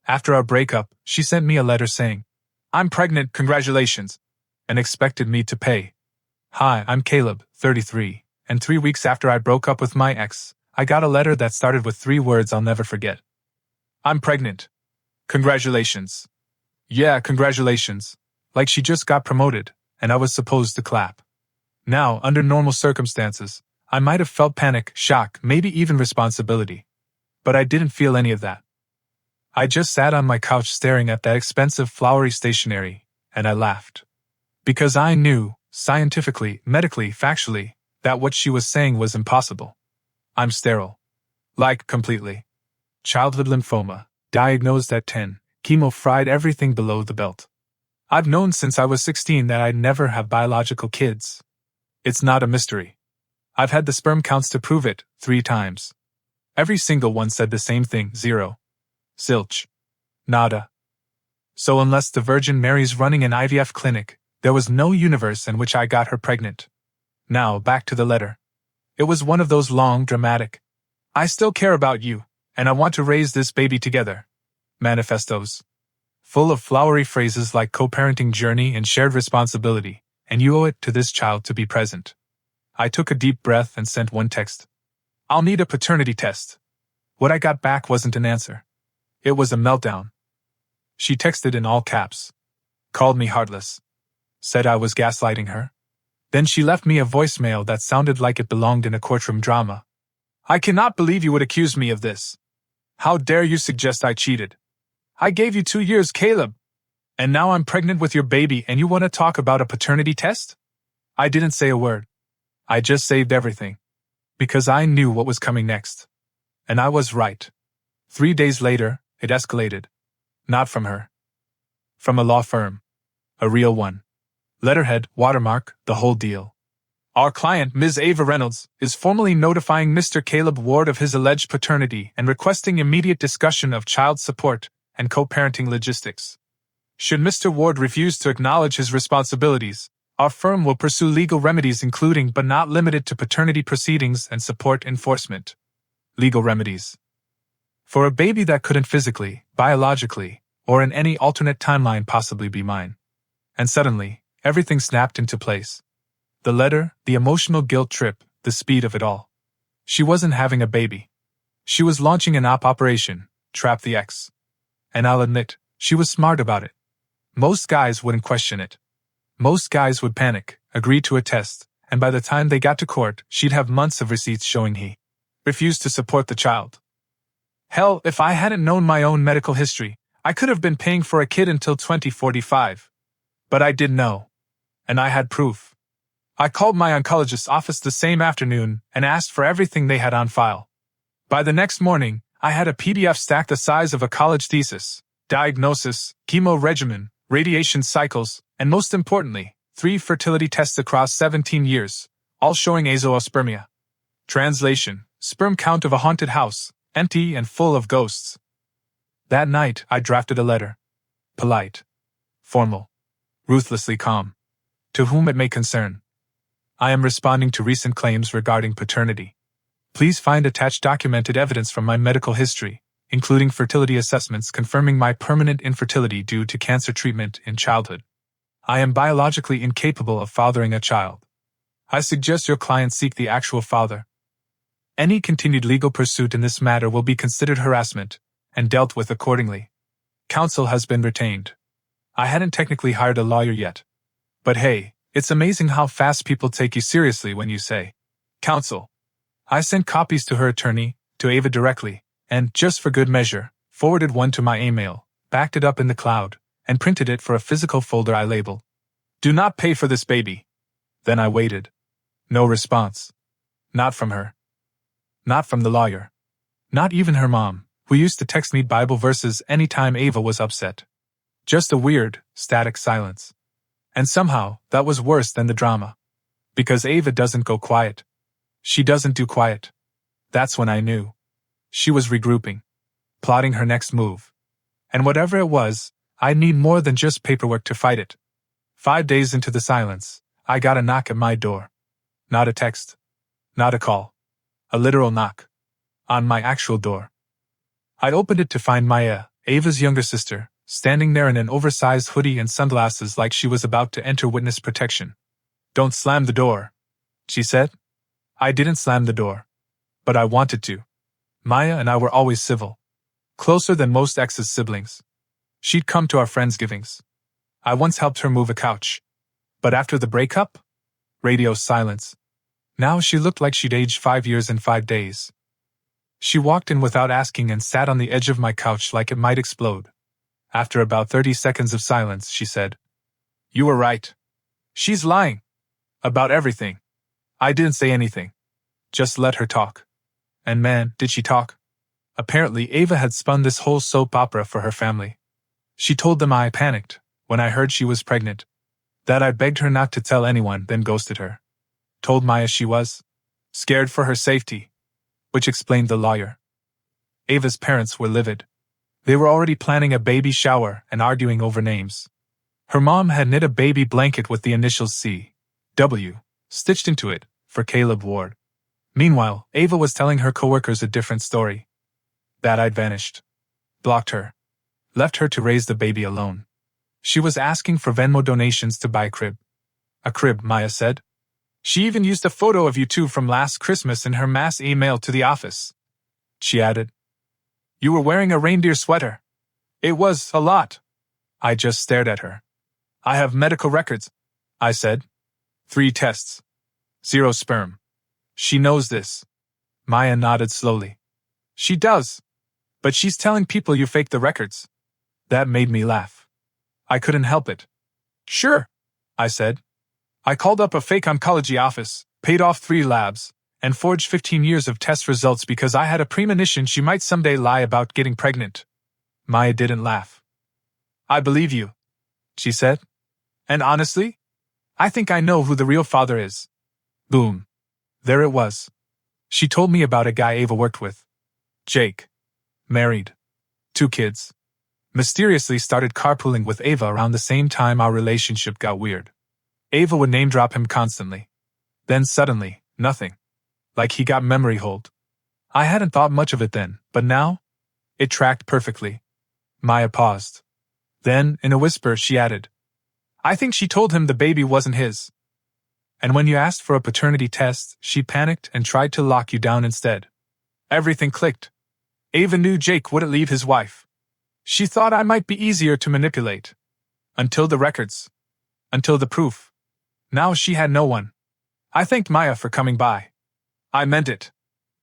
After our breakup, she sent me a letter saying, "I'm pregnant, congratulations," and expected me to pay. Hi, I'm Caleb, 33, and 3 weeks after I broke up with my ex, I got a letter that started with 3 words I'll never forget. "I'm pregnant. Congratulations." Yeah, congratulations. Like she just got promoted, and I was supposed to clap. Now, under normal circumstances, I might have felt panic, shock, maybe even responsibility. But I didn't feel any of that. I just sat on my couch staring at that expensive flowery stationery, and I laughed. Because I knew, scientifically, medically, factually, that what she was saying was impossible. I'm sterile. Like, completely. Childhood lymphoma, diagnosed at 10, chemo fried everything below the belt. I've known since I was 16 that I'd never have biological kids. It's not a mystery. I've had the sperm counts to prove it, 3 times. Every single one said the same thing, 0. Zilch. Nada. So unless the Virgin Mary's running an IVF clinic, there was no universe in which I got her pregnant. Now, back to the letter. It was one of those long, dramatic, "I still care about you, and I want to raise this baby together" manifestos. Full of flowery phrases like co-parenting journey and shared responsibility, and you owe it to this child to be present. I took a deep breath and sent one text. "I'll need a paternity test." What I got back wasn't an answer. It was a meltdown. She texted in all caps. Called me heartless. Said I was gaslighting her. Then she left me a voicemail that sounded like it belonged in a courtroom drama. "I cannot believe you would accuse me of this. How dare you suggest I cheated? I gave you 2 years, Caleb. And now I'm pregnant with your baby and you want to talk about a paternity test?" I didn't say a word. I just saved everything. Because I knew what was coming next. And I was right. 3 days later, it escalated. Not from her. From a law firm. A real one. Letterhead, watermark, the whole deal. "Our client, Ms. Ava Reynolds, is formally notifying Mr. Caleb Ward of his alleged paternity and requesting immediate discussion of child support and co-parenting logistics. Should Mr. Ward refuse to acknowledge his responsibilities, our firm will pursue legal remedies including but not limited to paternity proceedings and support enforcement." Legal remedies. For a baby that couldn't physically, biologically, or in any alternate timeline possibly be mine. And suddenly, everything snapped into place. The letter, the emotional guilt trip, the speed of it all. She wasn't having a baby. She was launching an operation, trap the ex. And I'll admit, she was smart about it. Most guys wouldn't question it. Most guys would panic, agree to a test, and by the time they got to court, she'd have months of receipts showing he refused to support the child. Hell, if I hadn't known my own medical history, I could have been paying for a kid until 2045. But I did know. And I had proof. I called my oncologist's office the same afternoon and asked for everything they had on file. By the next morning, I had a PDF stack the size of a college thesis, diagnosis, chemo regimen, radiation cycles, and most importantly, 3 fertility tests across 17 years, all showing azoospermia. Translation: sperm count of a haunted house, empty and full of ghosts. That night, I drafted a letter. Polite. Formal. Ruthlessly calm. To whom it may concern. I am responding to recent claims regarding paternity. Please find attached documented evidence from my medical history, including fertility assessments confirming my permanent infertility due to cancer treatment in childhood. I am biologically incapable of fathering a child. I suggest your client seek the actual father. Any continued legal pursuit in this matter will be considered harassment and dealt with accordingly. Counsel has been retained. I hadn't technically hired a lawyer yet. But hey, it's amazing how fast people take you seriously when you say, "Counsel." I sent copies to her attorney, to Ava directly, and, just for good measure, forwarded one to my email, backed it up in the cloud, and printed it for a physical folder I labeled, "Do not pay for this baby." Then I waited. No response. Not from her. Not from the lawyer. Not even her mom, who used to text me Bible verses anytime Ava was upset. Just a weird, static silence. And somehow, that was worse than the drama. Because Ava doesn't go quiet. She doesn't do quiet. That's when I knew. She was regrouping. Plotting her next move. And whatever it was, I'd need more than just paperwork to fight it. 5 days into the silence, I got a knock at my door. Not a text. Not a call. A literal knock. On my actual door. I opened it to find Maya, Ava's younger sister, standing there in an oversized hoodie and sunglasses like she was about to enter witness protection. "Don't slam the door," she said. I didn't slam the door. But I wanted to. Maya and I were always civil. Closer than most ex's siblings. She'd come to our friendsgivings. I once helped her move a couch. But after the breakup? Radio silence. Now she looked like she'd aged 5 years in 5 days. She walked in without asking and sat on the edge of my couch like it might explode. After about 30 seconds of silence, she said, "You were right. She's lying. About everything." I didn't say anything. Just let her talk. And man, did she talk. Apparently, Ava had spun this whole soap opera for her family. She told them I panicked when I heard she was pregnant. That I begged her not to tell anyone, then ghosted her. Told Maya she was scared for her safety. Which explained the lawyer. Ava's parents were livid. They were already planning a baby shower and arguing over names. Her mom had knit a baby blanket with the initials C.W. stitched into it, for Caleb Ward. Meanwhile, Ava was telling her coworkers a different story. That I'd vanished. Blocked her. Left her to raise the baby alone. She was asking for Venmo donations to buy a crib. A crib, Maya said. She even used a photo of you two from last Christmas in her mass email to the office. She added. You were wearing a reindeer sweater. It was a lot. I just stared at her. I have medical records, I said. 3 tests. 0 sperm. She knows this. Maya nodded slowly. She does. But she's telling people you faked the records. That made me laugh. I couldn't help it. Sure, I said. I called up a fake oncology office, paid off 3 labs, and forged 15 years of test results because I had a premonition she might someday lie about getting pregnant. Maya didn't laugh. I believe you, she said. And honestly, I think I know who the real father is. Boom. There it was. She told me about a guy Ava worked with. Jake. Married. 2 kids. Mysteriously started carpooling with Ava around the same time our relationship got weird. Ava would name drop him constantly. Then suddenly, nothing. Like he got memory hold. I hadn't thought much of it then, but now? It tracked perfectly. Maya paused. Then, in a whisper, she added, I think she told him the baby wasn't his. And when you asked for a paternity test, she panicked and tried to lock you down instead. Everything clicked. Ava knew Jake wouldn't leave his wife. She thought I might be easier to manipulate. Until the records. Until the proof. Now she had no one. I thanked Maya for coming by. I meant it.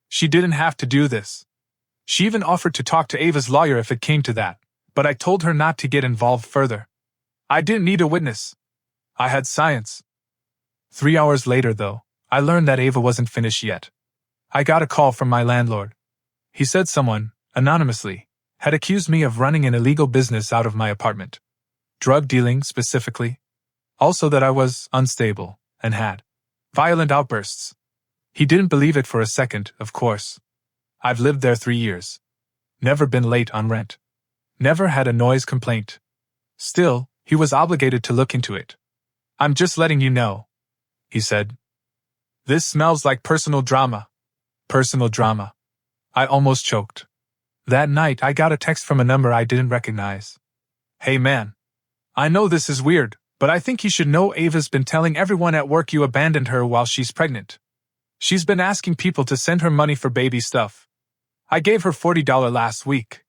She didn't have to do this. She even offered to talk to Ava's lawyer if it came to that, but I told her not to get involved further. I didn't need a witness. I had science. 3 hours later, though, I learned that Ava wasn't finished yet. I got a call from my landlord. He said someone, anonymously, had accused me of running an illegal business out of my apartment. Drug dealing, specifically. Also that I was unstable and had violent outbursts. He didn't believe it for a second, of course. I've lived there 3 years. Never been late on rent. Never had a noise complaint. Still, he was obligated to look into it. I'm just letting you know, he said. This smells like personal drama. Personal drama. I almost choked. That night I got a text from a number I didn't recognize. Hey man. I know this is weird, but I think you should know Ava's been telling everyone at work you abandoned her while she's pregnant. She's been asking people to send her money for baby stuff. I gave her $40 last week.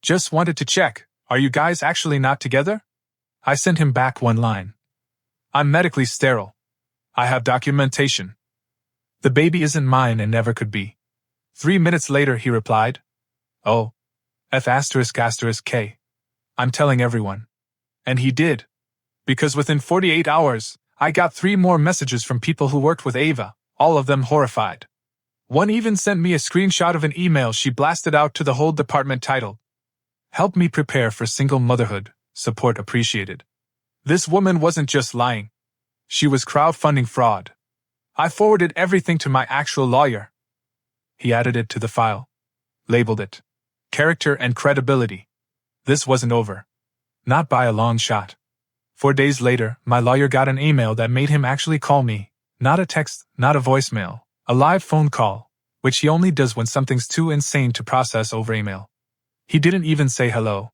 Just wanted to check, are you guys actually not together? I sent him back one line. I'm medically sterile. I have documentation. The baby isn't mine and never could be. 3 minutes later he replied, Oh, F***K. I'm telling everyone. And he did. Because within 48 hours, I got 3 more messages from people who worked with Ava, all of them horrified. One even sent me a screenshot of an email she blasted out to the whole department titled, Help me prepare for single motherhood, support appreciated. This woman wasn't just lying. She was crowdfunding fraud. I forwarded everything to my actual lawyer. He added it to the file. Labeled it. Character and credibility. This wasn't over. Not by a long shot. 4 days later, my lawyer got an email that made him actually call me. Not a text, not a voicemail. A live phone call, which he only does when something's too insane to process over email. He didn't even say hello.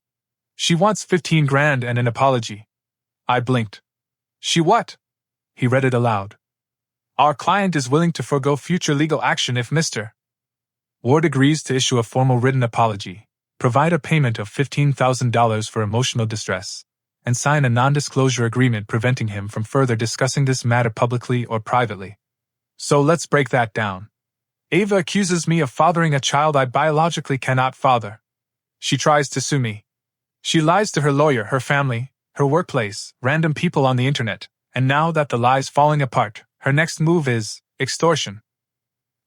She wants 15 grand and an apology. I blinked. She what? He read it aloud. Our client is willing to forego future legal action if Mr. Ward agrees to issue a formal written apology, provide a payment of $15,000 for emotional distress, and sign a non-disclosure agreement preventing him from further discussing this matter publicly or privately. So let's break that down. Ava accuses me of fathering a child I biologically cannot father. She tries to sue me. She lies to her lawyer, her family, her workplace, random people on the internet, and now that the lie's falling apart, her next move is extortion.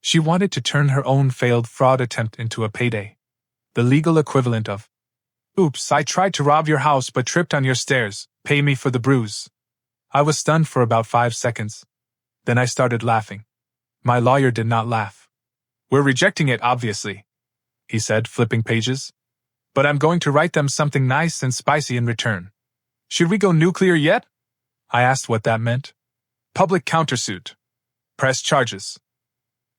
She wanted to turn her own failed fraud attempt into a payday. The legal equivalent of, "Oops, I tried to rob your house but tripped on your stairs, pay me for the bruise." I was stunned for about 5 seconds. Then I started laughing. My lawyer did not laugh. "We're rejecting it, obviously," he said, flipping pages. "But I'm going to write them something nice and spicy in return." "Should we go nuclear yet?" I asked what that meant. "Public countersuit. Press charges.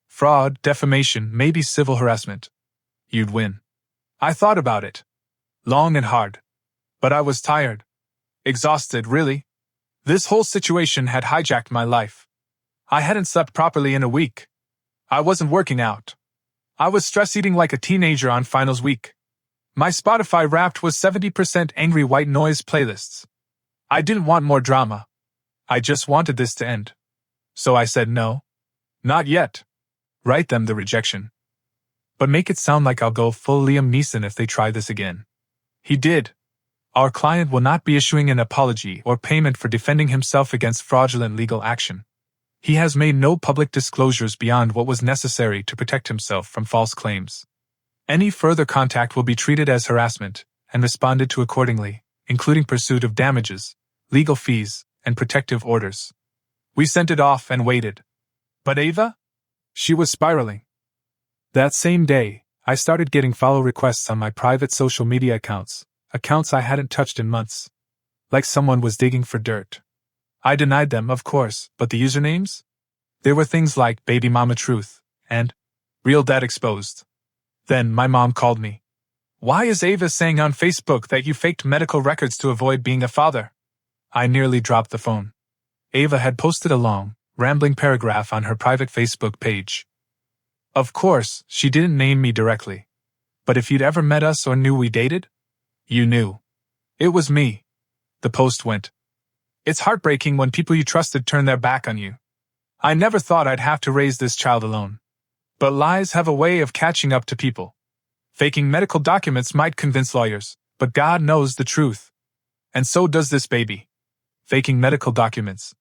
Fraud, defamation, maybe civil harassment. You'd win." I thought about it. Long and hard. But I was tired. Exhausted, really. This whole situation had hijacked my life. I hadn't slept properly in a week. I wasn't working out. I was stress-eating like a teenager on finals week. My Spotify Wrapped was 70% angry white noise playlists. I didn't want more drama. I just wanted this to end. So I said no. Not yet. Write them the rejection. But make it sound like I'll go full Liam Neeson if they try this again. He did. Our client will not be issuing an apology or payment for defending himself against fraudulent legal action. He has made no public disclosures beyond what was necessary to protect himself from false claims. Any further contact will be treated as harassment and responded to accordingly, including pursuit of damages, legal fees, and protective orders. We sent it off and waited. But Ava? She was spiraling. That same day, I started getting follow requests on my private social media accounts I hadn't touched in months. Like someone was digging for dirt. I denied them, of course, but the usernames? There were things like Baby Mama Truth and Real Dad Exposed. Then my mom called me. "Why is Ava saying on Facebook that you faked medical records to avoid being a father?" I nearly dropped the phone. Ava had posted a long, rambling paragraph on her private Facebook page. Of course, she didn't name me directly. But if you'd ever met us or knew we dated, you knew. It was me. The post went. "It's heartbreaking when people you trusted turn their back on you. I never thought I'd have to raise this child alone. But lies have a way of catching up to people. Faking medical documents might convince lawyers, but God knows the truth. And so does this baby. Faking medical documents."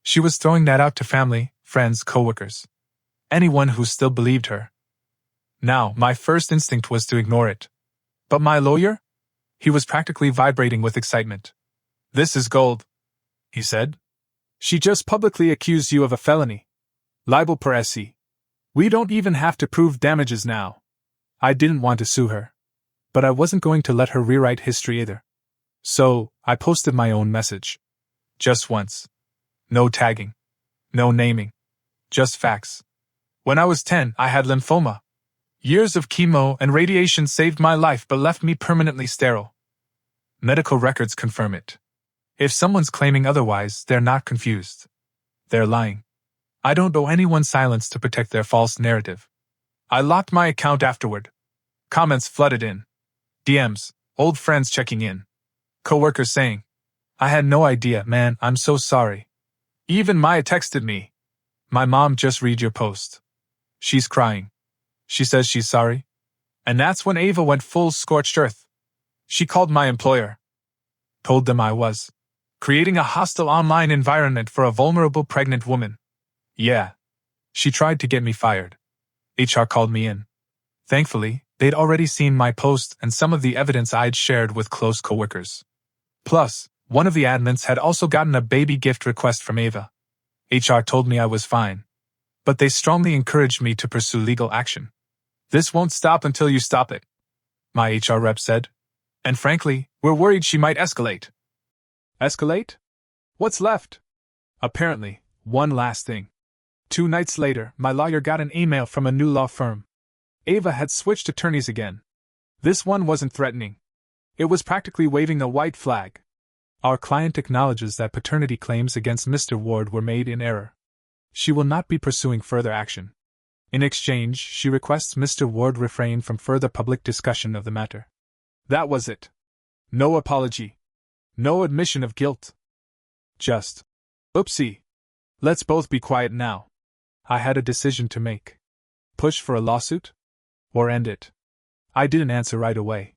She was throwing that out to family, friends, coworkers. Anyone who still believed her. Now, my first instinct was to ignore it. But my lawyer? He was practically vibrating with excitement. "This is gold," he said. "She just publicly accused you of a felony. Libel per se. We don't even have to prove damages now." I didn't want to sue her. But I wasn't going to let her rewrite history either. So, I posted my own message. Just once. No tagging. No naming. Just facts. When I was 10, I had lymphoma. Years of chemo and radiation saved my life but left me permanently sterile. Medical records confirm it. If someone's claiming otherwise, they're not confused. They're lying. I don't owe anyone silence to protect their false narrative. I locked my account afterward. Comments flooded in. DMs, old friends checking in. Coworkers saying, "I had no idea, man, I'm so sorry." Even Maya texted me. "My mom just read your post. She's crying. She says she's sorry." And that's when Ava went full scorched earth. She called my employer. Told them I was creating a hostile online environment for a vulnerable pregnant woman. Yeah. She tried to get me fired. HR called me in. Thankfully, they'd already seen my post and some of the evidence I'd shared with close coworkers. Plus, one of the admins had also gotten a baby gift request from Ava. HR told me I was fine. But they strongly encouraged me to pursue legal action. "This won't stop until you stop it," my HR rep said. "And frankly, we're worried she might escalate." Escalate? What's left? Apparently, one last thing. 2 nights later, my lawyer got an email from a new law firm. Ava had switched attorneys again. This one wasn't threatening. It was practically waving a white flag. Our client acknowledges that paternity claims against Mr. Ward were made in error. She will not be pursuing further action. In exchange, she requests Mr. Ward refrain from further public discussion of the matter. That was it. No apology. No admission of guilt. Just, oopsie. Let's both be quiet now. I had a decision to make. Push for a lawsuit? Or end it? I didn't answer right away.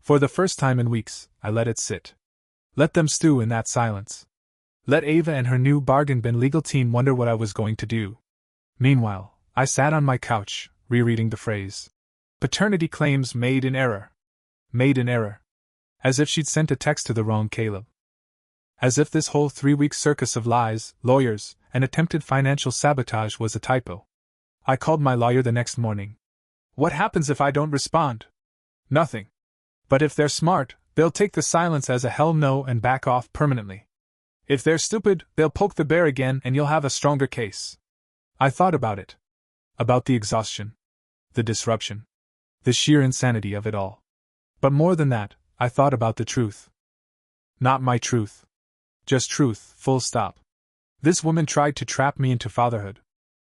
For the first time in weeks, I let it sit. Let them stew in that silence. Let Ava and her new bargain bin legal team wonder what I was going to do. Meanwhile, I sat on my couch, rereading the phrase. Paternity claims made in error. Made in error. As if she'd sent a text to the wrong Caleb. As if this whole 3-week circus of lies, lawyers, and attempted financial sabotage was a typo. I called my lawyer the next morning. What happens if I don't respond? Nothing. But if they're smart, they'll take the silence as a hell no and back off permanently. If they're stupid, they'll poke the bear again and you'll have a stronger case. I thought about it. About the exhaustion. The disruption. The sheer insanity of it all. But more than that, I thought about the truth. Not my truth. Just truth, full stop. This woman tried to trap me into fatherhood.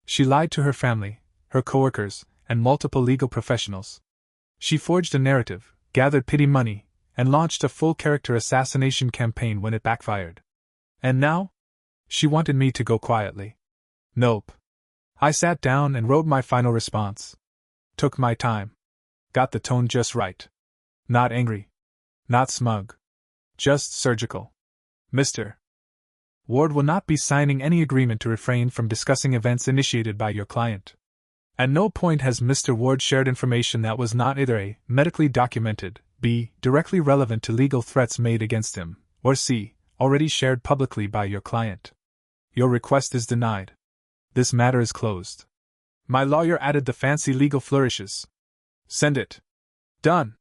She lied to her family, her coworkers, and multiple legal professionals. She forged a narrative, gathered pity money, and launched a full-character assassination campaign when it backfired. And now? She wanted me to go quietly. Nope. I sat down and wrote my final response. Took my time. Got the tone just right. Not angry. Not smug. Just surgical. Mr. Ward will not be signing any agreement to refrain from discussing events initiated by your client. At no point has Mr. Ward shared information that was not either A. medically documented, B. directly relevant to legal threats made against him, or C. already shared publicly by your client. Your request is denied. This matter is closed. My lawyer added the fancy legal flourishes. Send it. Done.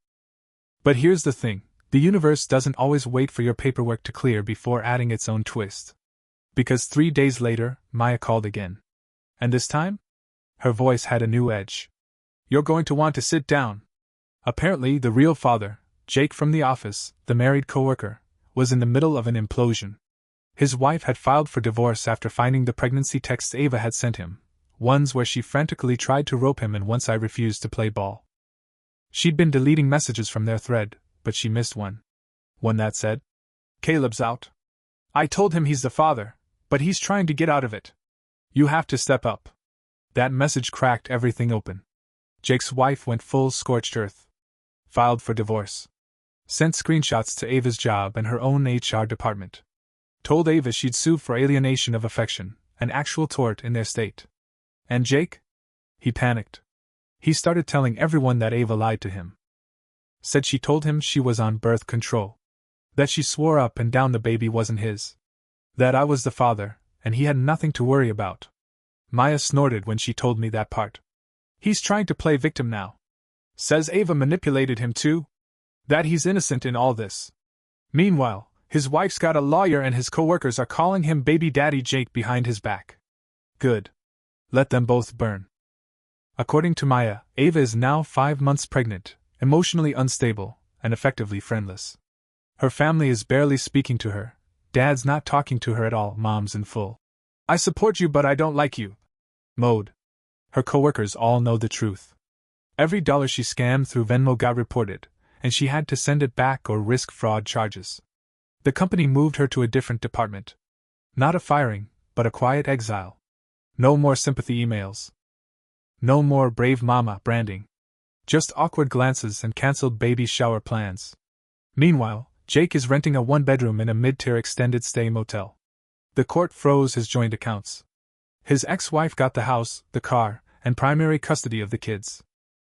But here's the thing, the universe doesn't always wait for your paperwork to clear before adding its own twist. Because 3 days later, Maya called again. And this time? Her voice had a new edge. You're going to want to sit down. Apparently, the real father, Jake from the office, the married coworker, was in the middle of an implosion. His wife had filed for divorce after finding the pregnancy texts Ava had sent him, ones where she frantically tried to rope him and once I refused to play ball. She'd been deleting messages from their thread, but she missed one. One that said, Caleb's out. I told him he's the father, but he's trying to get out of it. You have to step up. That message cracked everything open. Jake's wife went full scorched earth. Filed for divorce. Sent screenshots to Ava's job and her own HR department. Told Ava she'd sue for alienation of affection, an actual tort in their state. And Jake? He panicked. He started telling everyone that Ava lied to him. Said she told him she was on birth control. That she swore up and down the baby wasn't his. That I was the father, and he had nothing to worry about. Maya snorted when she told me that part. He's trying to play victim now. Says Ava manipulated him too. That he's innocent in all this. Meanwhile, his wife's got a lawyer and his coworkers are calling him baby daddy Jake behind his back. Good. Let them both burn. According to Maya, Ava is now 5 months pregnant, emotionally unstable, and effectively friendless. Her family is barely speaking to her. Dad's not talking to her at all. Mom's in full I support you but I don't like you mode. Her coworkers all know the truth. Every dollar she scammed through Venmo got reported, and she had to send it back or risk fraud charges. The company moved her to a different department. Not a firing, but a quiet exile. No more sympathy emails. No more brave mama branding. Just awkward glances and cancelled baby shower plans. Meanwhile, Jake is renting a 1-bedroom in a mid-tier extended stay motel. The court froze his joint accounts. His ex-wife got the house, the car, and primary custody of the kids.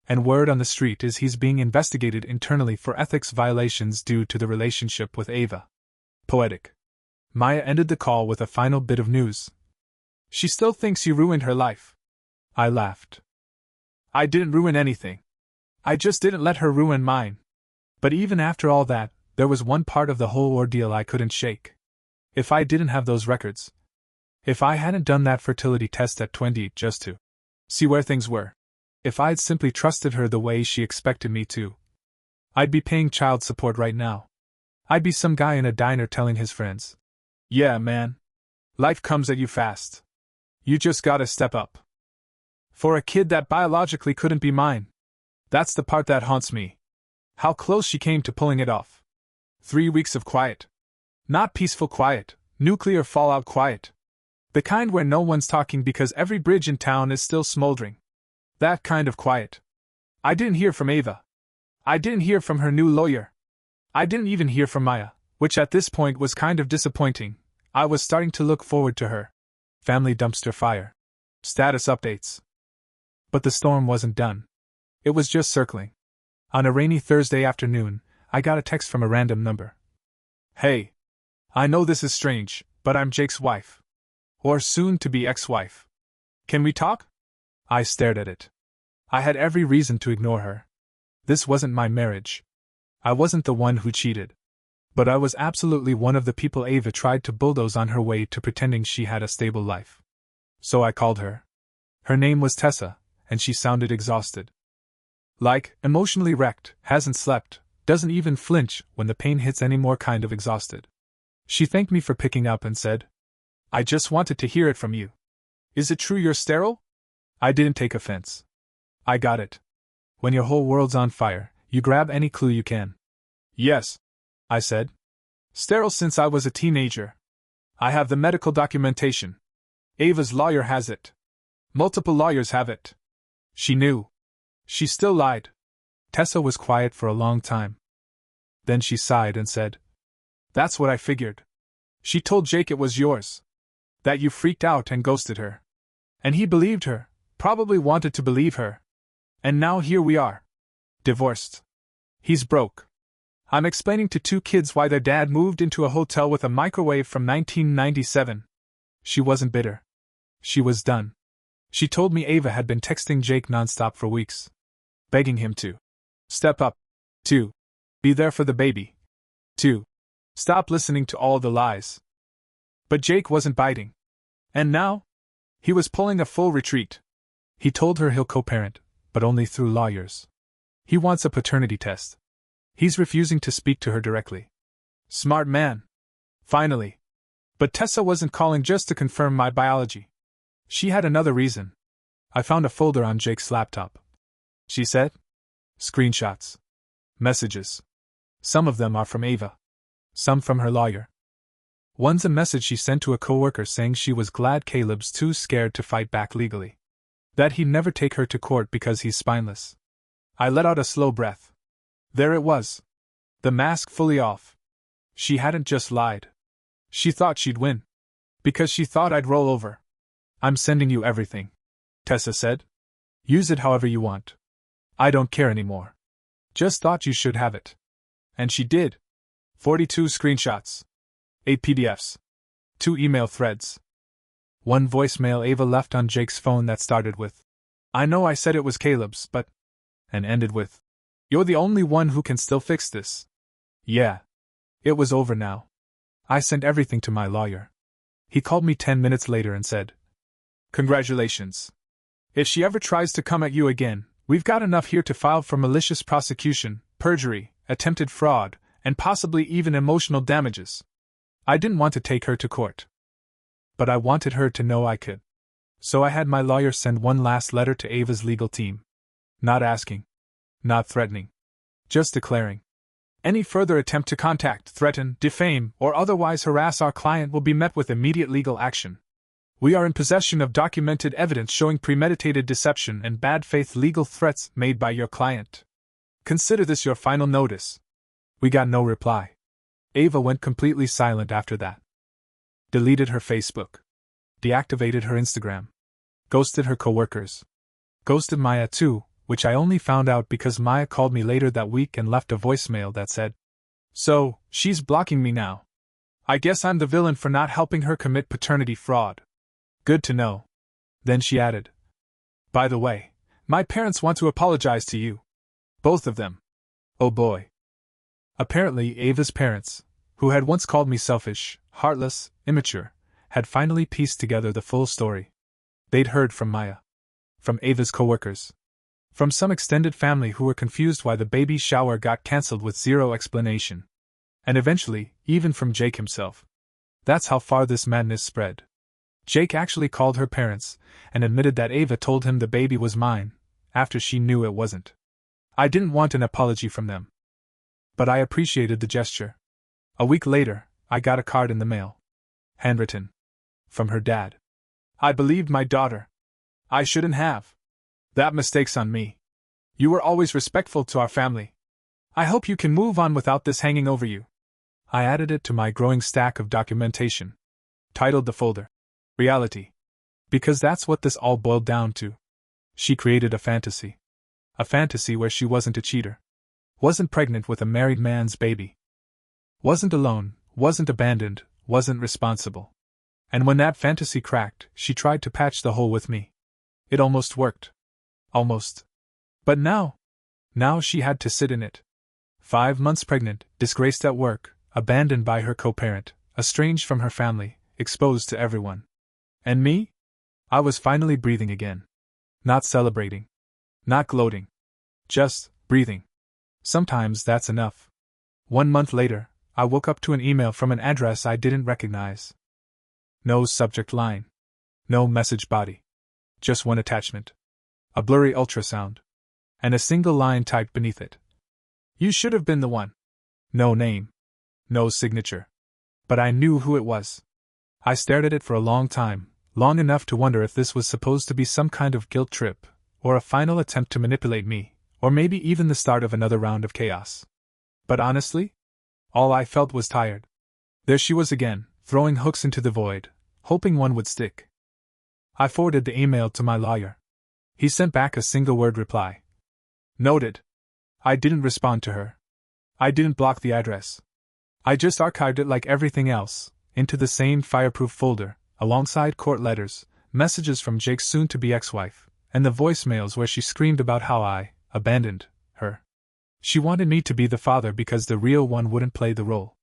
And word on the street is he's being investigated internally for ethics violations due to the relationship with Ava. Poetic. Maya ended the call with a final bit of news. She still thinks you ruined her life. I laughed. I didn't ruin anything. I just didn't let her ruin mine. But even after all that, there was one part of the whole ordeal I couldn't shake. If I didn't have those records. If I hadn't done that fertility test at 20 just to see where things were. If I'd simply trusted her the way she expected me to. I'd be paying child support right now. I'd be some guy in a diner telling his friends, "Yeah, man. Life comes at you fast. You just gotta step up." For a kid that biologically couldn't be mine. That's the part that haunts me. How close she came to pulling it off. 3 weeks of quiet. Not peaceful quiet, nuclear fallout quiet. The kind where no one's talking because every bridge in town is still smoldering. That kind of quiet. I didn't hear from Ava. I didn't hear from her new lawyer. I didn't even hear from Maya, which at this point was kind of disappointing. I was starting to look forward to her. Family dumpster fire. Status updates. But the storm wasn't done. It was just circling. On a rainy Thursday afternoon, I got a text from a random number. "Hey. I know this is strange, but I'm Jake's wife. Or soon-to-be ex-wife. Can we talk?" I stared at it. I had every reason to ignore her. This wasn't my marriage. I wasn't the one who cheated. But I was absolutely one of the people Ava tried to bulldoze on her way to pretending she had a stable life. So I called her. Her name was Tessa, and she sounded exhausted. Like, emotionally wrecked, hasn't slept, doesn't even flinch when the pain hits any more kind of exhausted. She thanked me for picking up and said, "I just wanted to hear it from you. Is it true you're sterile?" I didn't take offense. I got it. When your whole world's on fire, you grab any clue you can. "Yes," I said. "Sterile since I was a teenager. I have the medical documentation. Ava's lawyer has it. Multiple lawyers have it." She knew. She still lied. Tessa was quiet for a long time. Then she sighed and said, "That's what I figured. She told Jake it was yours. That you freaked out and ghosted her. And he believed her, probably wanted to believe her. And now here we are. Divorced. He's broke. I'm explaining to 2 kids why their dad moved into a hotel with a microwave from 1997. She wasn't bitter. She was done. She told me Ava had been texting Jake nonstop for weeks, begging him to step up, to be there for the baby, to stop listening to all the lies. But Jake wasn't biting. And now? He was pulling a full retreat. He told her he'll co-parent, but only through lawyers. He wants a paternity test. He's refusing to speak to her directly. Smart man. Finally. But Tessa wasn't calling just to confirm my biology. She had another reason. I found a folder on Jake's laptop. She said. Screenshots. Messages. Some of them are from Ava. Some from her lawyer. One's a message she sent to a coworker saying she was glad Caleb's too scared to fight back legally. That he'd never take her to court because he's spineless. I let out a slow breath. There it was. The mask fully off. She hadn't just lied. She thought she'd win. Because she thought I'd roll over. "I'm sending you everything," Tessa said. "Use it however you want. I don't care anymore. Just thought you should have it." And she did. 42 screenshots. 8 PDFs. 2 email threads. 1 voicemail Ava left on Jake's phone that started with, "I know I said it was Caleb's, but," and ended with, "You're the only one who can still fix this." Yeah. It was over now. I sent everything to my lawyer. He called me 10 minutes later and said, "Congratulations. If she ever tries to come at you again, we've got enough here to file for malicious prosecution, perjury, attempted fraud, and possibly even emotional damages." I didn't want to take her to court. But I wanted her to know I could. So I had my lawyer send one last letter to Ava's legal team. Not asking. Not threatening. Just declaring. Any further attempt to contact, threaten, defame, or otherwise harass our client will be met with immediate legal action. We are in possession of documented evidence showing premeditated deception and bad faith legal threats made by your client. Consider this your final notice. We got no reply. Ava went completely silent after that. Deleted her Facebook. Deactivated her Instagram. Ghosted her coworkers. Ghosted Maya too, which I only found out because Maya called me later that week and left a voicemail that said, "So, she's blocking me now. I guess I'm the villain for not helping her commit paternity fraud. Good to know." Then she added, "By the way, my parents want to apologize to you. Both of them." Oh boy. Apparently Ava's parents, who had once called me selfish, heartless, immature, had finally pieced together the full story. They'd heard from Maya. From Ava's coworkers. From some extended family who were confused why the baby shower got cancelled with zero explanation. And eventually, even from Jake himself. That's how far this madness spread. Jake actually called her parents and admitted that Ava told him the baby was mine, after she knew it wasn't. I didn't want an apology from them. But I appreciated the gesture. A week later, I got a card in the mail. Handwritten. From her dad. I believed my daughter. I shouldn't have. That mistake's on me. You were always respectful to our family. I hope you can move on without this hanging over you. I added it to my growing stack of documentation. Titled the folder, Reality. Because that's what this all boiled down to. She created a fantasy. A fantasy where she wasn't a cheater. Wasn't pregnant with a married man's baby. Wasn't alone, wasn't abandoned, wasn't responsible. And when that fantasy cracked, she tried to patch the hole with me. It almost worked. Almost. But now she had to sit in it. 5 months pregnant, disgraced at work, abandoned by her co-parent, estranged from her family, exposed to everyone. And me? I was finally breathing again. Not celebrating. Not gloating. Just breathing. Sometimes that's enough. 1 month later, I woke up to an email from an address I didn't recognize. No subject line. No message body. Just one attachment. A blurry ultrasound. And a single line typed beneath it. You should have been the one. No name. No signature. But I knew who it was. I stared at it for a long time, long enough to wonder if this was supposed to be some kind of guilt trip, or a final attempt to manipulate me, or maybe even the start of another round of chaos. But honestly, all I felt was tired. There she was again, throwing hooks into the void, hoping one would stick. I forwarded the email to my lawyer. He sent back a single-word reply. Noted. I didn't respond to her. I didn't block the address. I just archived it like everything else, into the same fireproof folder, alongside court letters, messages from Jake's soon-to-be ex-wife, and the voicemails where she screamed about how I abandoned her. She wanted me to be the father because the real one wouldn't play the role.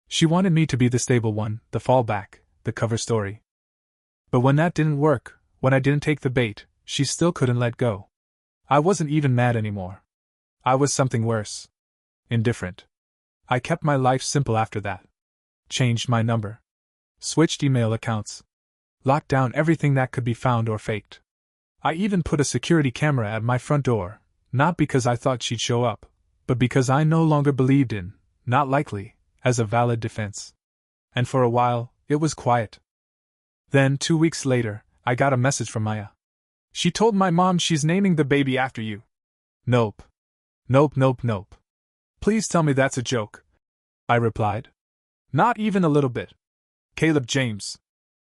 She wanted me to be the stable one, the fallback, the cover story. But when that didn't work, when I didn't take the bait, she still couldn't let go. I wasn't even mad anymore. I was something worse. Indifferent. I kept my life simple after that. Changed my number. Switched email accounts. Locked down everything that could be found or faked. I even put a security camera at my front door, not because I thought she'd show up, but because I no longer believed in, not likely, as a valid defense. And for a while, it was quiet. Then, 2 weeks later, I got a message from Maya. She told my mom she's naming the baby after you. Nope. Nope. Please tell me that's a joke. I replied. Not even a little bit. Caleb James.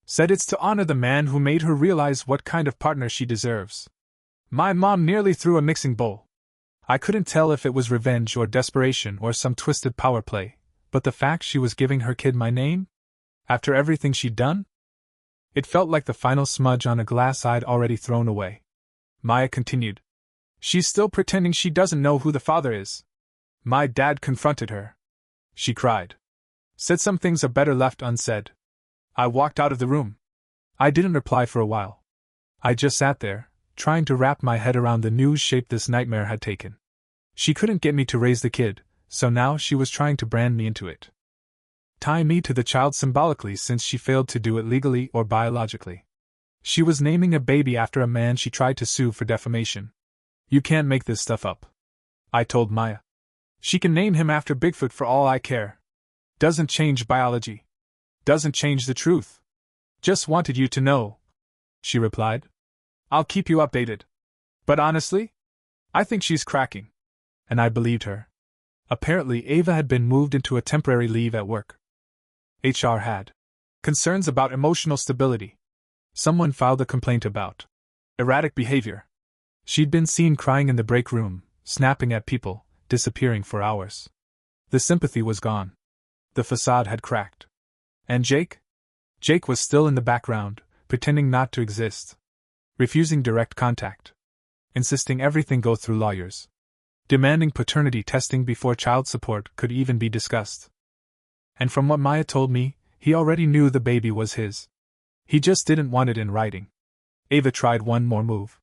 Said it's to honor the man who made her realize what kind of partner she deserves. My mom nearly threw a mixing bowl. I couldn't tell if it was revenge or desperation or some twisted power play, but the fact she was giving her kid my name? After everything she'd done? It felt like the final smudge on a glass I'd already thrown away. Maya continued. She's still pretending she doesn't know who the father is. My dad confronted her. She cried. Said some things are better left unsaid. I walked out of the room. I didn't reply for a while. I just sat there, trying to wrap my head around the new shape this nightmare had taken. She couldn't get me to raise the kid, so now she was trying to brand me into it. Tie me to the child symbolically since she failed to do it legally or biologically. She was naming a baby after a man she tried to sue for defamation. You can't make this stuff up. I told Maya. She can name him after Bigfoot for all I care. Doesn't change biology. Doesn't change the truth. Just wanted you to know. She replied. I'll keep you updated. But honestly, I think she's cracking. And I believed her. Apparently Ava had been moved into a temporary leave at work. HR had concerns about emotional stability. Someone filed a complaint about erratic behavior. She'd been seen crying in the break room, snapping at people, disappearing for hours. The sympathy was gone. The facade had cracked. And Jake? Jake was still in the background, pretending not to exist. Refusing direct contact. Insisting everything go through lawyers. Demanding paternity testing before child support could even be discussed. And from what Maya told me, he already knew the baby was his. He just didn't want it in writing. Ava tried one more move.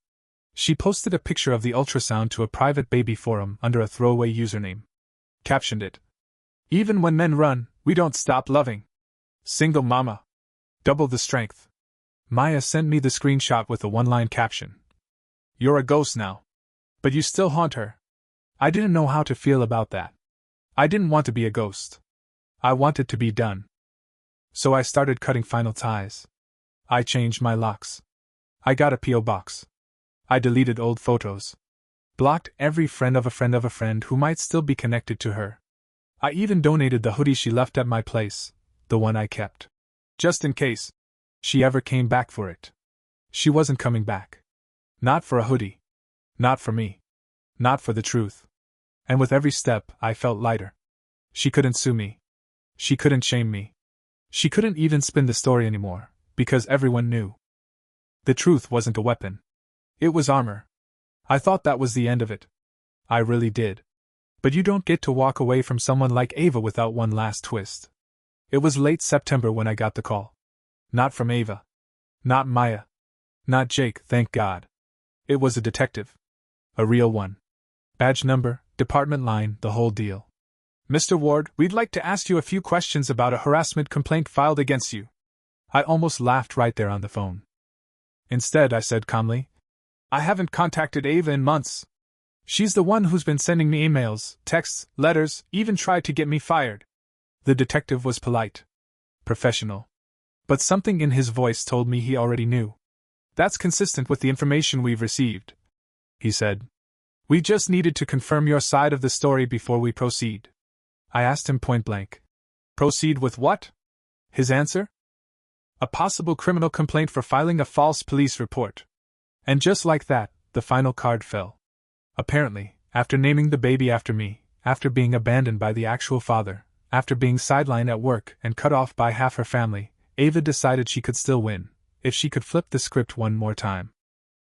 She posted a picture of the ultrasound to a private baby forum under a throwaway username. Captioned it, "Even when men run, we don't stop loving. Single mama. Double the strength." Maya sent me the screenshot with a one-line caption. "You're a ghost now. But you still haunt her." I didn't know how to feel about that. I didn't want to be a ghost. I wanted to be done. So I started cutting final ties. I changed my locks. I got a P.O. box. I deleted old photos. Blocked every friend of a friend of a friend who might still be connected to her. I even donated the hoodie she left at my place, the one I kept. Just in case she ever came back for it. She wasn't coming back. Not for a hoodie. Not for me. Not for the truth. And with every step, I felt lighter. She couldn't sue me. She couldn't shame me. She couldn't even spin the story anymore, because everyone knew. The truth wasn't a weapon. It was armor. I thought that was the end of it. I really did. But you don't get to walk away from someone like Ava without one last twist. It was late September when I got the call. Not from Ava. Not Maya. Not Jake, thank God. It was a detective. A real one. Badge number, department line, the whole deal. "Mr. Ward, we'd like to ask you a few questions about a harassment complaint filed against you." I almost laughed right there on the phone. Instead, I said calmly, "I haven't contacted Ava in months. She's the one who's been sending me emails, texts, letters, even tried to get me fired." The detective was polite. Professional. But something in his voice told me he already knew. "That's consistent with the information we've received," he said. "We just needed to confirm your side of the story before we proceed." I asked him point blank. "Proceed with what?" His answer? "A possible criminal complaint for filing a false police report." And just like that, the final card fell. Apparently, after naming the baby after me, after being abandoned by the actual father, after being sidelined at work and cut off by half her family, Ava decided she could still win, if she could flip the script one more time.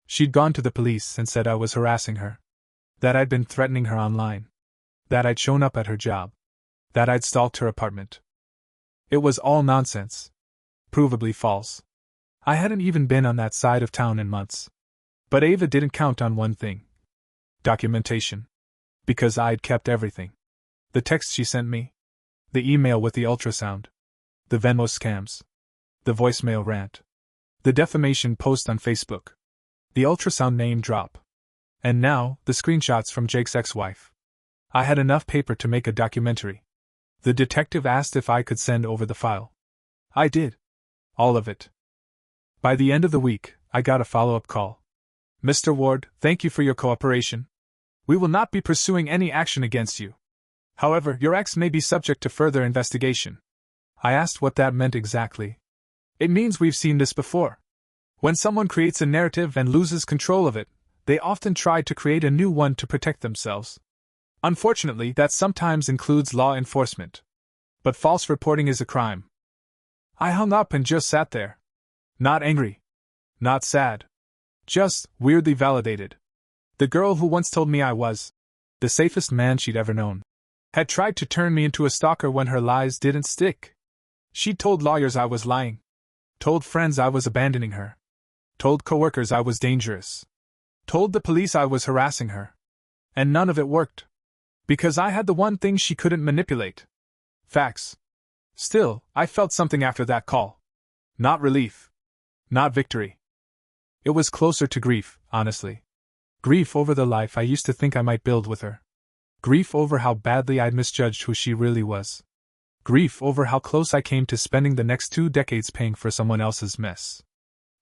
She'd gone to the police and said I was harassing her. That I'd been threatening her online. That I'd shown up at her job. That I'd stalked her apartment. It was all nonsense. Provably false. I hadn't even been on that side of town in months. But Ava didn't count on one thing. Documentation. Because I'd kept everything. The text she sent me. The email with the ultrasound. The Venmo scams. The voicemail rant. The defamation post on Facebook. The ultrasound name drop. And now, the screenshots from Jake's ex-wife. I had enough paper to make a documentary. The detective asked if I could send over the file. I did. All of it. By the end of the week, I got a follow-up call. "Mr. Ward, thank you for your cooperation. We will not be pursuing any action against you. However, your ex may be subject to further investigation." I asked what that meant exactly. "It means we've seen this before. When someone creates a narrative and loses control of it, they often try to create a new one to protect themselves. Unfortunately, that sometimes includes law enforcement. But false reporting is a crime." I hung up and just sat there. Not angry. Not sad. Just weirdly validated. The girl who once told me I was the safest man she'd ever known had tried to turn me into a stalker when her lies didn't stick. She'd told lawyers I was lying. Told friends I was abandoning her. Told coworkers I was dangerous. Told the police I was harassing her. And none of it worked. Because I had the one thing she couldn't manipulate. Facts. Still, I felt something after that call. Not relief. Not victory. It was closer to grief, honestly. Grief over the life I used to think I might build with her. Grief over how badly I'd misjudged who she really was. Grief over how close I came to spending the next 2 decades paying for someone else's mess.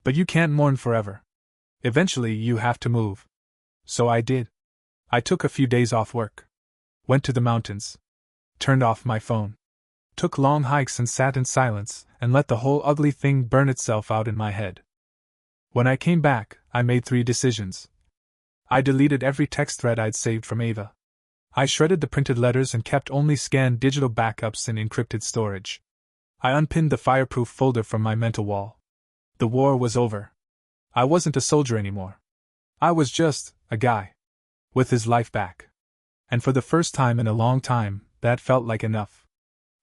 But you can't mourn forever. Eventually you have to move. So I did. I took a few days off work. Went to the mountains. Turned off my phone. Took long hikes and sat in silence and let the whole ugly thing burn itself out in my head. When I came back, I made 3 decisions. I deleted every text thread I'd saved from Ava. I shredded the printed letters and kept only scanned digital backups in encrypted storage. I unpinned the fireproof folder from my mental wall. The war was over. I wasn't a soldier anymore. I was just a guy. With his life back. And for the first time in a long time, that felt like enough.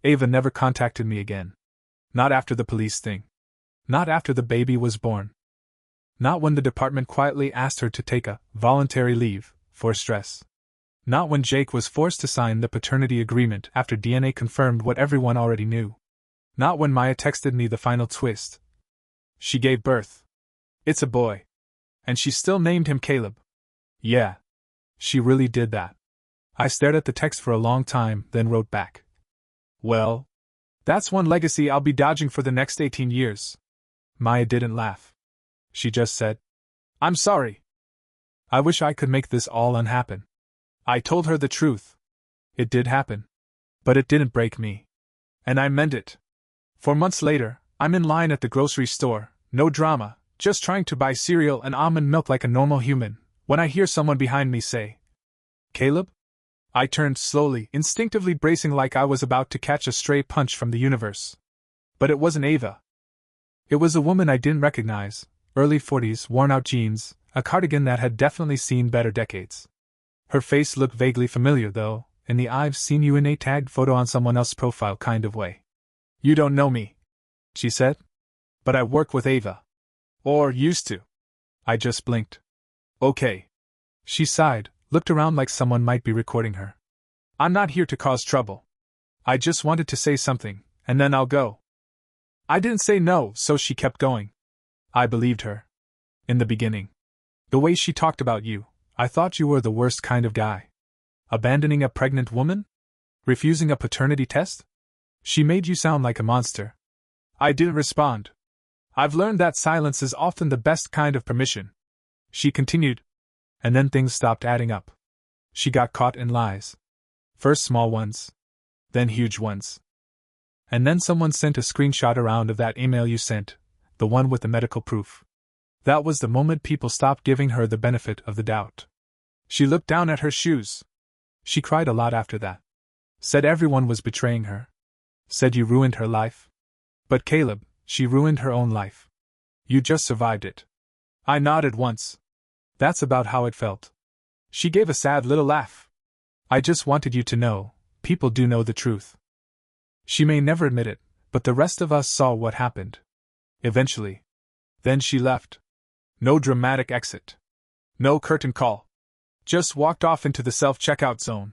Ava never contacted me again. Not after the police thing. Not after the baby was born. Not when the department quietly asked her to take a voluntary leave for stress. Not when Jake was forced to sign the paternity agreement after DNA confirmed what everyone already knew. Not when Maya texted me the final twist. She gave birth. It's a boy. And she still named him Caleb. Yeah. She really did that. I stared at the text for a long time, then wrote back. Well, that's one legacy I'll be dodging for the next 18 years. Maya didn't laugh. She just said, I'm sorry. I wish I could make this all unhappen. I told her the truth. It did happen. But it didn't break me. And I meant it. 4 months later, I'm in line at the grocery store, no drama, just trying to buy cereal and almond milk like a normal human, when I hear someone behind me say, Caleb? I turned slowly, instinctively bracing like I was about to catch a stray punch from the universe. But it wasn't Ava. It was a woman I didn't recognize, early 40s, worn-out jeans, a cardigan that had definitely seen better decades. Her face looked vaguely familiar though, in the I've seen you in a tagged photo on someone else's profile kind of way. You don't know me, she said. But I work with Ava. Or used to. I just blinked. Okay. She sighed, looked around like someone might be recording her. I'm not here to cause trouble. I just wanted to say something, and then I'll go. I didn't say no, so she kept going. I believed her. In the beginning. The way she talked about you, I thought you were the worst kind of guy. Abandoning a pregnant woman? Refusing a paternity test? She made you sound like a monster. I didn't respond. I've learned that silence is often the best kind of permission. She continued. And then things stopped adding up. She got caught in lies. First small ones. Then huge ones. And then someone sent a screenshot around of that email you sent, the one with the medical proof. That was the moment people stopped giving her the benefit of the doubt. She looked down at her shoes. She cried a lot after that. Said everyone was betraying her. Said you ruined her life. But Caleb, she ruined her own life. You just survived it. I nodded once. That's about how it felt. She gave a sad little laugh. I just wanted you to know, people do know the truth. She may never admit it, but the rest of us saw what happened. Eventually. Then she left. No dramatic exit. No curtain call. Just walked off into the self-checkout zone.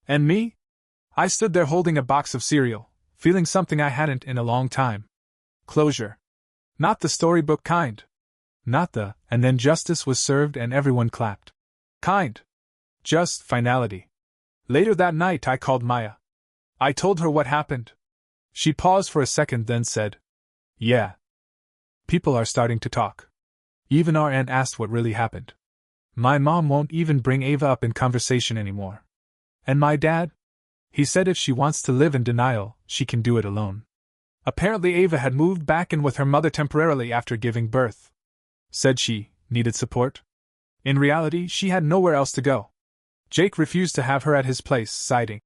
And me? I stood there holding a box of cereal, feeling something I hadn't in a long time. Closure. Not the storybook kind. Not the, and then justice was served and everyone clapped. Kind. Just finality. Later that night I called Maya. I told her what happened. She paused for a second then said, yeah. People are starting to talk. Even our aunt asked what really happened. My mom won't even bring Ava up in conversation anymore. And my dad? He said if she wants to live in denial, she can do it alone. Apparently Ava had moved back in with her mother temporarily after giving birth. Said she needed support. In reality, she had nowhere else to go. Jake refused to have her at his place, citing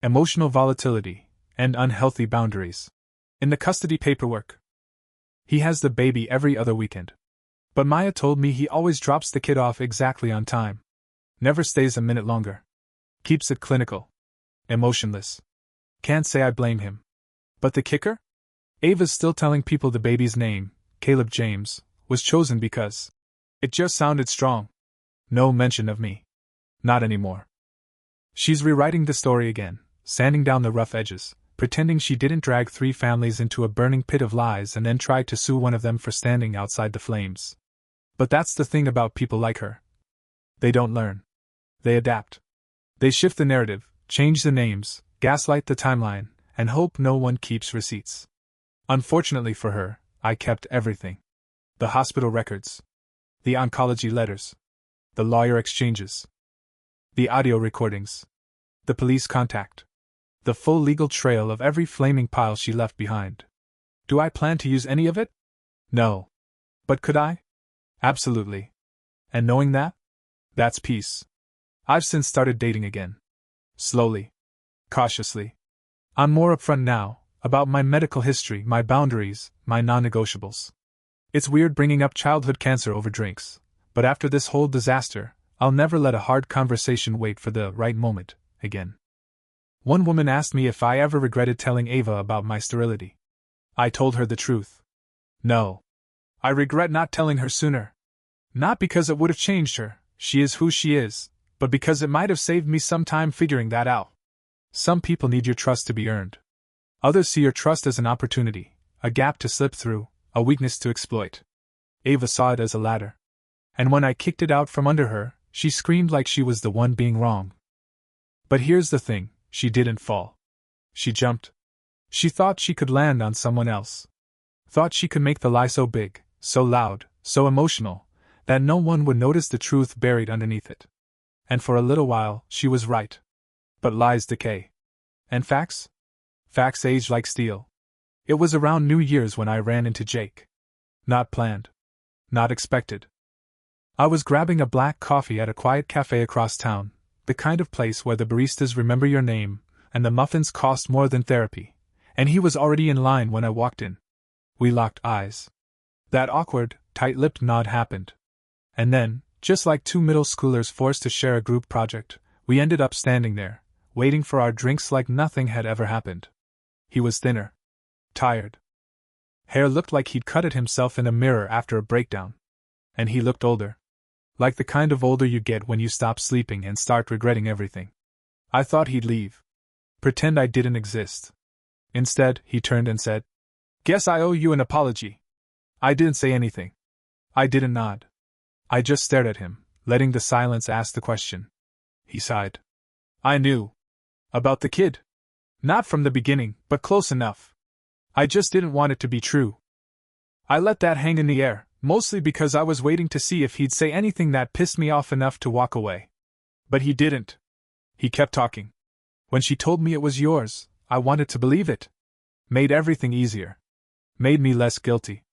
emotional volatility and unhealthy boundaries. In the custody paperwork, he has the baby every other weekend. But Maya told me he always drops the kid off exactly on time. Never stays a minute longer. Keeps it clinical. Emotionless. Can't say I blame him. But the kicker? Ava's still telling people the baby's name, Caleb James, was chosen because it just sounded strong. No mention of me. Not anymore. She's rewriting the story again, sanding down the rough edges, pretending she didn't drag 3 families into a burning pit of lies and then tried to sue one of them for standing outside the flames. But that's the thing about people like her. They don't learn. They adapt. They shift the narrative, change the names, gaslight the timeline, and hope no one keeps receipts. Unfortunately for her, I kept everything. The hospital records. The oncology letters. The lawyer exchanges. The audio recordings. The police contact. The full legal trail of every flaming pile she left behind. Do I plan to use any of it? No. But could I? Absolutely. And knowing that? That's peace. I've since started dating again. Slowly. Cautiously. I'm more upfront now, about my medical history, my boundaries, my non-negotiables. It's weird bringing up childhood cancer over drinks, but after this whole disaster, I'll never let a hard conversation wait for the right moment, again. One woman asked me if I ever regretted telling Ava about my sterility. I told her the truth. No. I regret not telling her sooner. Not because it would have changed her, she is who she is, but because it might have saved me some time figuring that out. Some people need your trust to be earned. Others see your trust as an opportunity, a gap to slip through, a weakness to exploit. Ava saw it as a ladder. And when I kicked it out from under her, she screamed like she was the one being wrong. But here's the thing, she didn't fall. She jumped. She thought she could land on someone else. Thought she could make the lie so big, so loud, so emotional, that no one would notice the truth buried underneath it. And for a little while, she was right. But lies decay. And facts? Facts age like steel. It was around New Year's when I ran into Jake. Not planned. Not expected. I was grabbing a black coffee at a quiet cafe across town, the kind of place where the baristas remember your name, and the muffins cost more than therapy, and he was already in line when I walked in. We locked eyes. That awkward, tight-lipped nod happened. And then, just like two middle schoolers forced to share a group project, we ended up standing there, waiting for our drinks like nothing had ever happened. He was thinner. Tired. Hair looked like he'd cut it himself in a mirror after a breakdown. And he looked older. Like the kind of older you get when you stop sleeping and start regretting everything. I thought he'd leave. Pretend I didn't exist. Instead, he turned and said, "Guess I owe you an apology." I didn't say anything. I didn't nod. I just stared at him, letting the silence ask the question. He sighed. I knew. About the kid. Not from the beginning, but close enough. I just didn't want it to be true. I let that hang in the air, mostly because I was waiting to see if he'd say anything that pissed me off enough to walk away. But he didn't. He kept talking. When she told me it was yours, I wanted to believe it. Made everything easier. Made me less guilty.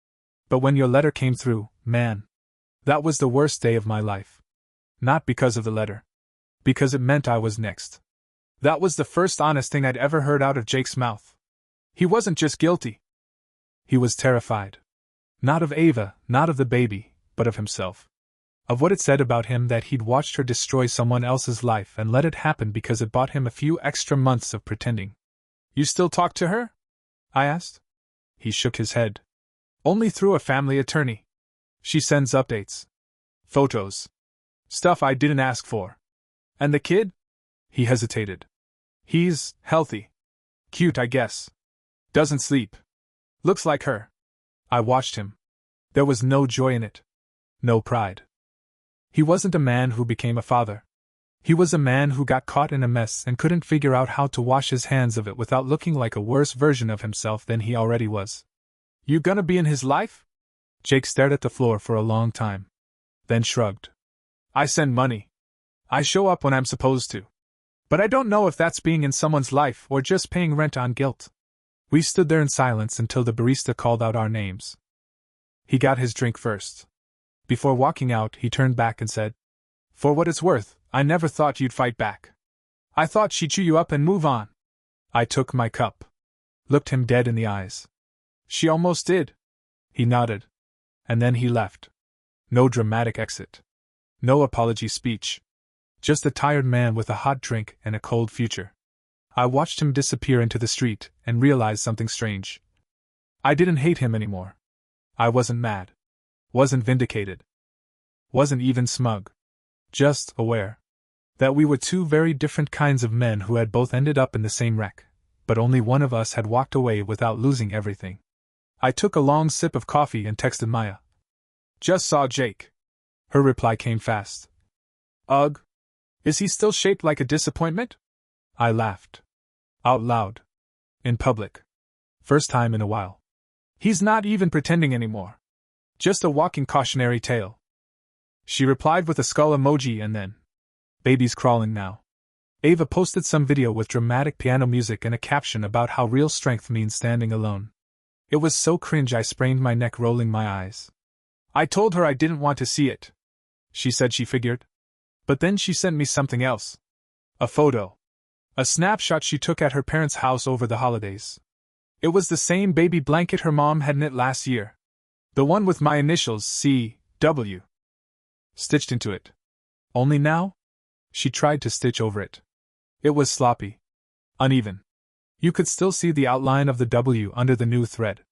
But when your letter came through, man. That was the worst day of my life. Not because of the letter. Because it meant I was next. That was the first honest thing I'd ever heard out of Jake's mouth. He wasn't just guilty. He was terrified. Not of Ava, not of the baby, but of himself. Of what it said about him that he'd watched her destroy someone else's life and let it happen because it bought him a few extra months of pretending. You still talk to her? I asked. He shook his head. Only through a family attorney. She sends updates. Photos. Stuff I didn't ask for. And the kid? He hesitated. He's healthy. Cute, I guess. Doesn't sleep. Looks like her. I watched him. There was no joy in it. No pride. He wasn't a man who became a father. He was a man who got caught in a mess and couldn't figure out how to wash his hands of it without looking like a worse version of himself than he already was. You gonna be in his life? Jake stared at the floor for a long time. Then shrugged. I send money. I show up when I'm supposed to. But I don't know if that's being in someone's life or just paying rent on guilt. We stood there in silence until the barista called out our names. He got his drink first. Before walking out, he turned back and said, For what it's worth, I never thought you'd fight back. I thought she'd chew you up and move on. I took my cup. Looked him dead in the eyes. She almost did. He nodded. And then he left. No dramatic exit. No apology speech. Just a tired man with a hot drink and a cold future. I watched him disappear into the street and realized something strange. I didn't hate him anymore. I wasn't mad. Wasn't vindicated. Wasn't even smug. Just aware that we were two very different kinds of men who had both ended up in the same wreck, but only one of us had walked away without losing everything. I took a long sip of coffee and texted Maya. Just saw Jake. Her reply came fast. Ugh. Is he still shaped like a disappointment? I laughed. Out loud. In public. First time in a while. He's not even pretending anymore. Just a walking cautionary tale. She replied with a skull emoji and then, Baby's crawling now. Ava posted some video with dramatic piano music and a caption about how real strength means standing alone. It was so cringe I sprained my neck rolling my eyes. I told her I didn't want to see it. She said she figured. But then she sent me something else. A photo. A snapshot she took at her parents' house over the holidays. It was the same baby blanket her mom had knit last year. The one with my initials, C.W. stitched into it. Only now? She tried to stitch over it. It was sloppy. Uneven. You could still see the outline of the W under the new thread.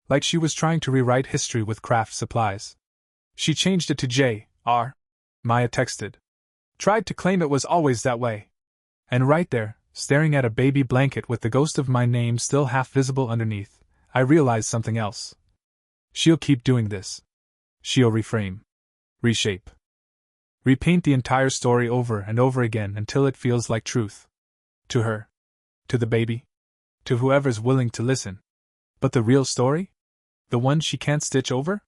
Like she was trying to rewrite history with craft supplies. She changed it to J.R. Maya texted. Tried to claim it was always that way. And right there, staring at a baby blanket with the ghost of my name still half visible underneath, I realized something else. She'll keep doing this. She'll reframe, reshape, repaint the entire story over and over again until it feels like truth. To her. To the baby. To whoever's willing to listen. But the real story? The one she can't stitch over?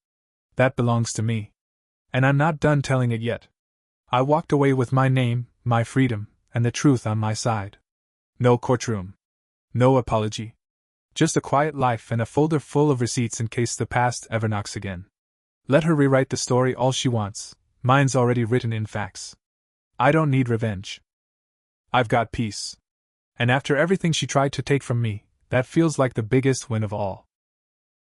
That belongs to me. And I'm not done telling it yet. I walked away with my name, my freedom, and the truth on my side. No courtroom. No apology. Just a quiet life and a folder full of receipts in case the past ever knocks again. Let her rewrite the story all she wants. Mine's already written in facts. I don't need revenge. I've got peace. And after everything she tried to take from me, that feels like the biggest win of all.